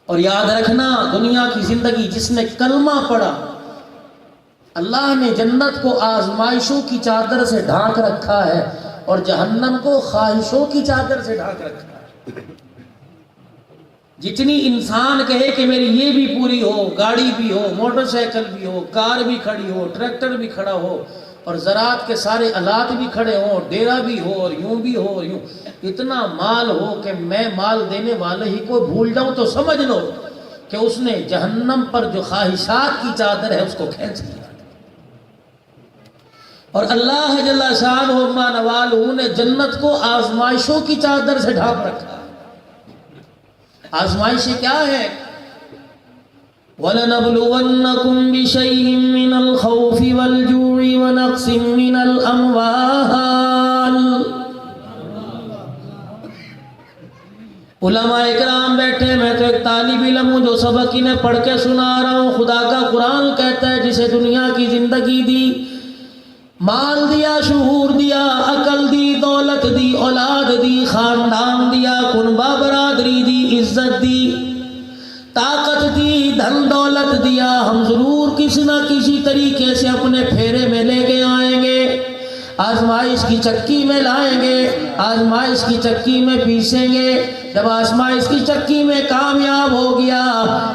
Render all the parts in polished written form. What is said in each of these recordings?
اور یاد رکھنا دنیا کی زندگی جس نے کلمہ پڑھا اللہ نے جنت کو آزمائشوں کی چادر سے ڈھانک رکھا ہے اور جہنم کو خواہشوں کی چادر سے ڈھانک رکھا ہے۔ جتنی انسان کہے کہ میری یہ بھی پوری ہو، گاڑی بھی ہو، موٹر سائیکل بھی ہو، کار بھی کھڑی ہو، ٹریکٹر بھی کھڑا ہو اور زراعت کے سارے آلات بھی کھڑے ہوں، ڈیرا بھی ہو اور یوں بھی ہو اور یوں، اتنا مال ہو کہ میں مال دینے والے ہی کو بھول جاؤں تو سمجھ لو کہ اس نے جہنم پر جو خواہشات کی چادر ہے اس کو کھینچ لیا۔ اور اللہ جل شانہ و نوالہ نے جنت کو آزمائشوں کی چادر سے ڈھانپ رکھا۔ آزمائشیں کیا ہے؟ وَلَنَبْلُوَنَّكُمْ بِشَيْءٍ مِّنَ الْخَوْفِ وَالْجُوعِ وَنَقْصٍ مِّنَ الْأَمْوَالِ۔ علماء اکرام بیٹھے، میں تو ایک طالب علم ہوں جو سبق انہیں پڑھ کے سنا رہا ہوں۔ خدا کا قرآن کہتا ہے جسے دنیا کی زندگی دی، مال دیا، شعور دیا، عقل دی، دولت دی، اولاد دی، خاندان دیا، کنبہ برادری دی، عزت دی، طاقت دی، دھن دولت دیا، ہم ضرور کسی نہ کسی طریقے سے اپنے پھیرے میں لے کے آئیں گے، آزمائش کی چکی میں لائیں گے، آزمائش کی چکی میں پیسیں گے۔ جب آزمائش کی چکی میں کامیاب ہو گیا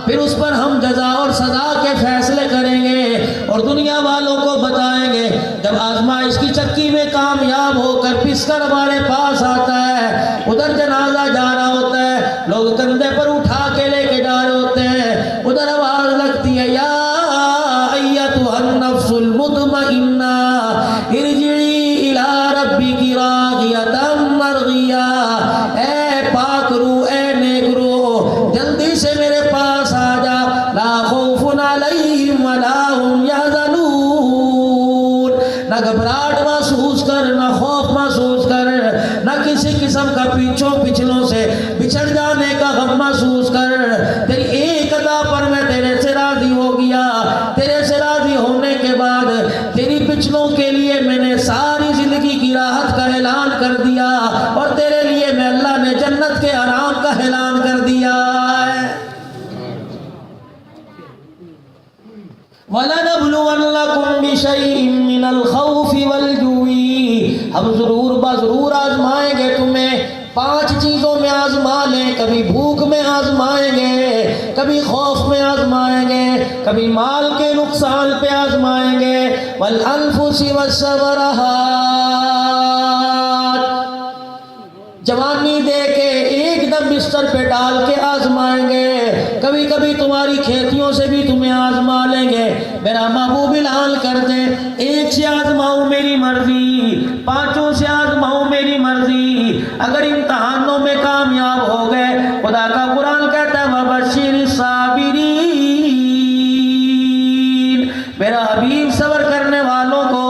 پھر اس پر ہم جزا اور سزا کے فیصلے کریں گے اور دنیا والوں کو بتائیں گے۔ جب آزمائش کی چکی میں کامیاب ہو کر پس کر ہمارے پاس آتا ہے، ادھر جنازہ جا رہا ہوتا ہے، لوگ کندھے پر اٹھا کے لے کے جا رہے ہوتے ہیں، ادھر آواز لگتی ہے یا ایتھا النفس المطمئنہ ارجعی الی ربک راضیۃ مرضیہ، اے پاک روح، اے نیک روح، جلدی سے میرے پاس آ جا، لا خوف علیہم ولا ہم یحزنون، نہ گھبراہٹ محسوس کر، نہ خوف محسوس کر، نہ کسی قسم کا پچھلوں سے بچھڑ جانے کا غم محسوس کر۔ تیری ایک ادا پر میں تیرے سے راضی ہو گیا، تیرے سے راضی ہونے کے بعد تیری پچھلوں کے لیے میں نے ساری زندگی کی راحت کا اعلان کر دیا اور تیرے لیے میں اللہ نے جنت کے آرام کا اعلان کر دیا ہے۔ وَلَنَبْلُوَنَّكُمْ بِشَيْءٍ مِّنَ الْخَوْفِ وَالْجُوعِ، ہم ضرور آزمائیں گے تمہیں، 5 چیزوں میں آزما لیں، کبھی بھوک میں آزمائیں گے، کبھی خوف میں آزمائیں گے، کبھی مال کے نقصان پہ آزمائیں گے، وَالْأَنفُسِ وَالثَّمَرَاتِ، جوانی دے کے ایک دم بستر پہ ڈال کے آزمائیں گے، کبھی کبھی تمہاری کھیتیوں سے بھی تمہیں آزما لیں گے۔ میرا محبوب اعلان کر دے، 1 سے آزماؤں میری مرضی، 5 سے آزماؤں میری مرضی۔ اگر امتحانوں میں کامیاب ہو گئے، خدا کا قرآن کہتا ہے وَبَشِّرِ الصَّابِرِينَ، میرا حبیب صبر کرنے والوں کو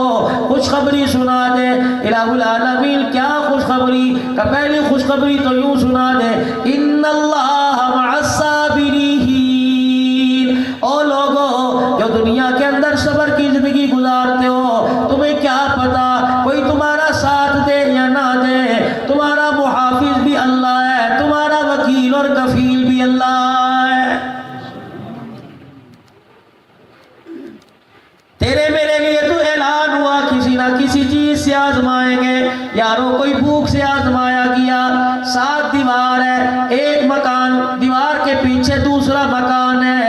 خوشخبری سنا دے۔ الہ العالمین کیا خوشخبری؟ کہ پہلی خوشخبری تو یوں سنا دے، ان اللہ مع الصابرین۔ او لوگو جو دنیا کے اندر صبر کی زندگی گزارتے ہو، تمہیں کیا پتا کوئی تمہارا ساتھ دے یا نہ دے، تمہارا محافظ بھی اللہ ہے، تمہارا وکیل اور کفیل بھی اللہ ہے۔ تیرے میرے لیے تو اعلان ہوا کسی نہ کسی چیز سے آزمائیں گے۔ یارو کوئی بھوک سے آزمایا گیا، 7 دیوار ہے، ایک مکان، دیوار کے پیچھے دوسرا مکان ہے،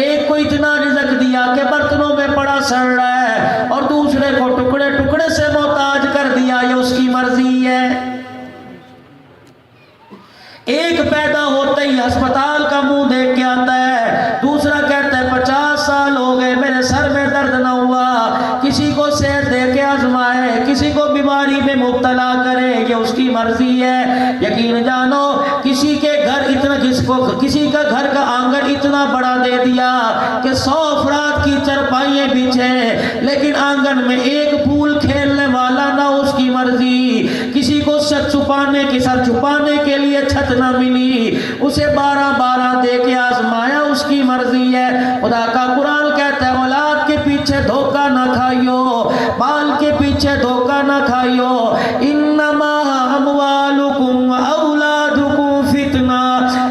ایک کو اتنا رزق دیا کہ برتنوں میں پڑا سڑ رہا ہے اور دوسرے کو ٹکڑے ٹکڑے سے محتاج کر دیا، یہ اس کی مرضی ہے۔ ایک پیدا ہوتے ہی ہسپتال کا منہ دیکھ کے آتا ہے، دوسرا کہتا ہے 50 سال ہو گئے میرے سر میں درد نہ ہوا، کسی کو صحت دے کے آزمائے، کسی کو بیماری میں مبتلا کرے، یہ اس کی مرضی ہے۔ یقین جانو کسی کے گھر کسی کا گھر کا آنگن اتنا بڑا دے دیا کہ 100 افراد کی چرپائیاں بچھے، لیکن آنگن میں ایک پھول کھیلنے والا نہ، اس کی مرضی۔ کسی کو سر چھپانے کے لیے چھت نہ ملی، اسے 12 دے کے آزمایا، اس کی مرضی ہے۔ خدا کا قرآن کہتا ہے اولاد کے پیچھے دھوکہ نہ کھائیو، مال کے پیچھے دھوکہ نہ کھائیو، انما اموالکم واولادکم فتنہ،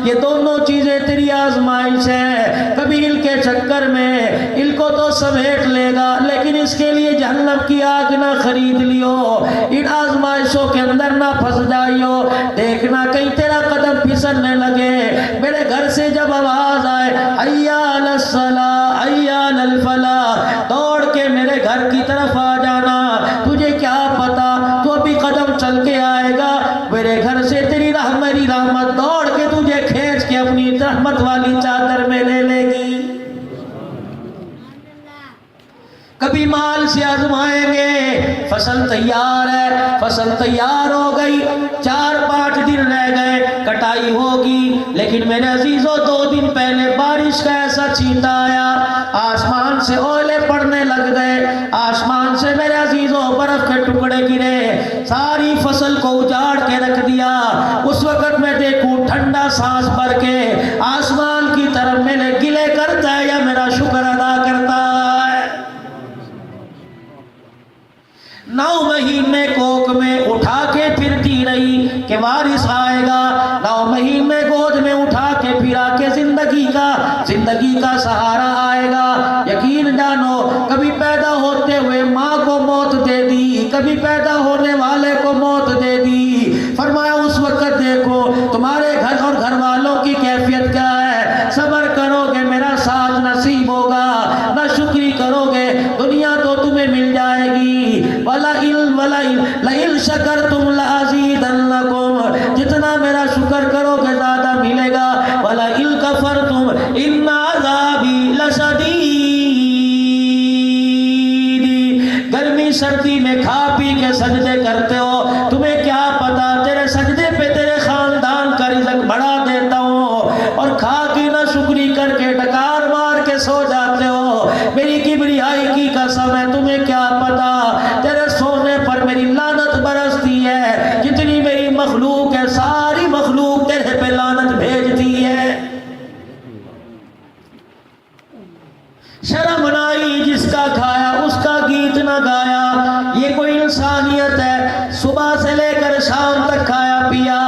یہ دونوں چیزیں تیری کی آزمائش ہے، کبھی ان کے چکر میں ان کو تو سمیٹ لے گا، لیکن اس کے لیے جہنم کی آگ نہ خرید لیو، ان آزمائشوں کے اندر نہ پھنس جائیو۔ دیکھنا کہیں تیرا قدم پھسلنے لگے، میرے گھر سے جب آواز آئے حی علی الصلاۃ حی علی الفلاح، دوڑ کے میرے گھر کی طرف آ جانا۔ تجھے کیا پتا تو ابھی قدم چل کے آئے گا، میرے گھر سے تیری میری رحمت دوڑ کے تجھے کھینچ کے اپنی رحمت والی چادر میں لے لے گی۔ کبھی مال سے آزمائیں گے، فصل تیار ہے، فصل تیار ہو گئی، 4-5 دن رہ گئے، کٹائی ہوگی، لیکن میرے عزیزوں 2 دن پہلے بارش کا ایسا چھینٹا آیا، آسمان سے اولے پڑنے لگ گئے، آسمان سے میرے عزیزوں برف کے ٹکڑے گرے، ساری فصل کو اجاڑ کے رکھ دیا۔ اس وقت میں دیکھوں ٹھنڈا سانس بھر کے آسمان کی طرف میرے گلے کرتا ہے یا میرا شکر ادا کرتا ہے۔ 9 مہینے کوکھ میں اٹھا کے پھرتی رہی کہ وارث آئے گا، 9 مہینے گود میں اٹھا کے پھرا کے زندگی کا سہارا آئے گا۔ یقین جانو کبھی پیدا ہوتے ہوئے ماں کو موت دے دی، کبھی پیدا ہونے والے کو موت دے دی۔ فرمایا اس وقت دیکھو تمہارے گھر اور گھر والوں کی کیفیت کیا ہے، صبر کرو گے میرا ساتھ نصیب ہوگا، نہ شکری کرو گے دنیا تو تمہیں مل جائے گی۔ لئن شکرتم لازیدنکم، جتنا میرا شکر کرو گے زیادہ ملے گا، ولئن کفرتم ان عذابی لشدید۔ گرمی سردی میں کھا پی کے سجدے کرتے ہو، تمہیں کیا پتا تیرے سجدے پہ تیرے خاندان کا رزق بڑھا دیتا ہوں، اور کھا کی نہ شکری کر کے ڈکار مار کے سو جاتے ہو۔ میری کبریائی کی قسم ہے تمہیں کیا پتا تیرے سونے پر میری لعنت برستی ہے، جتنی میری مخلوق ہے ساری مخلوق تیرے پہ لعنت بھیجتی ہے۔ شرم نہ آئی جس کا کھایا اس کا گیت نہ گایا، یہ کوئی انسانیت ہے؟ صبح سے لے کر شام تک کھایا پیا،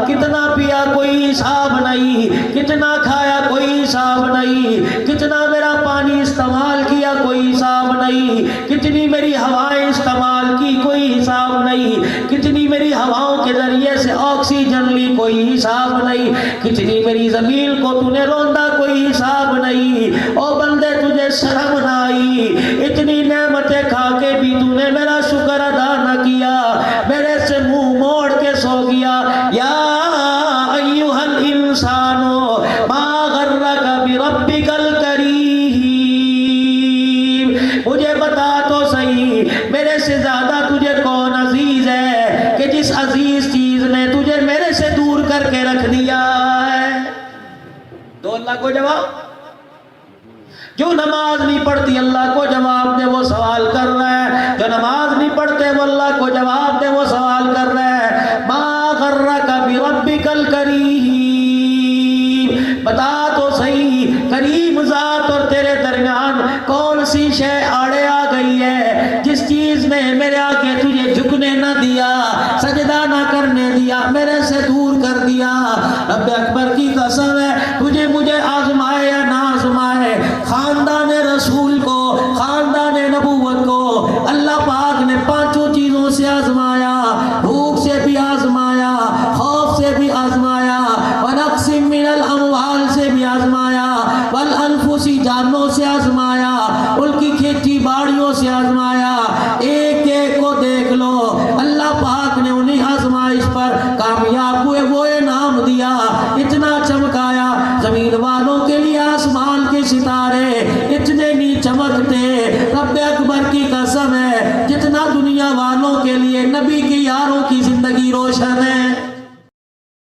کتنا پیا کوئی حساب نہیں، کتنا کھایا کوئی حساب نہیں، کتنا میرا پانی استعمال کیا کوئی حساب نہیں، کتنی میری ہوائیں استعمال کی کوئی حساب نہیں، کتنی میری ہواؤں کے ذریعے سے آکسیجن لی کوئی حساب نہیں، کتنی میری زمین کو تو نے روندا کوئی حساب نہیں۔ او بندے تجھے شرم نہ آئی، اتنی نعمتیں کھا کے بھی تو نے میرا شکر ادا نہ کیا، میرے سے منہ موڑ کے سو گیا۔ یا ایھا الانسان ما غرک بربک الکریم، مجھے بتا تو صحیح میرے سے زیادہ تجھے کون عزیز ہے کہ جس عزیز چیز نے تجھے میرے سے دور کر کے رکھ دیا ہے۔ تو اللہ کو جواب، جو نماز نہیں پڑھتی اللہ کو جواب دے، وہ سوال کر رہا ہے، جو نماز نہیں پڑھتے وہ اللہ کو جواب دے، وہ سوال کر رہا ہے۔ ما غرک بربک الکریم، بتا تو صحیح کریم ذات اور تیرے درمیان کون سی شے آڑے آ گئی ہے جس چیز نے میرے آگے تجھے جھکنے نہ دیا، سجدہ نہ کرنے دیا، میرے سے دور کر دیا۔ رب اکبر کی قسم ہے تجھے مجھے آزمائے یا نہ آزمائے، خاندان رسول کو، خاندان نبوت کو اللہ پاک نے 5 چیزوں سے آزمایا، بھوک سے بھی آزمایا، خوف سے بھی آزمایا، ونقص من الاموال سے بھی آزمایا، والانفس جانوں سے آزمایا، ان کی کھیتی باڑیوں سے آزمایا۔ ایک ایک کو دیکھ لو، اللہ پاک نے انہیں آزمائش پر کامیاب ہوئے وہ انعام دیا، اتنا چمکایا، زمین والوں کے لیے آسمان کے ستارے اتنے نہیں چمکتے، رب اکبر کی قسم ہے جتنا دنیا والوں کے لیے نبی کے یاروں کی زندگی روشن ہے۔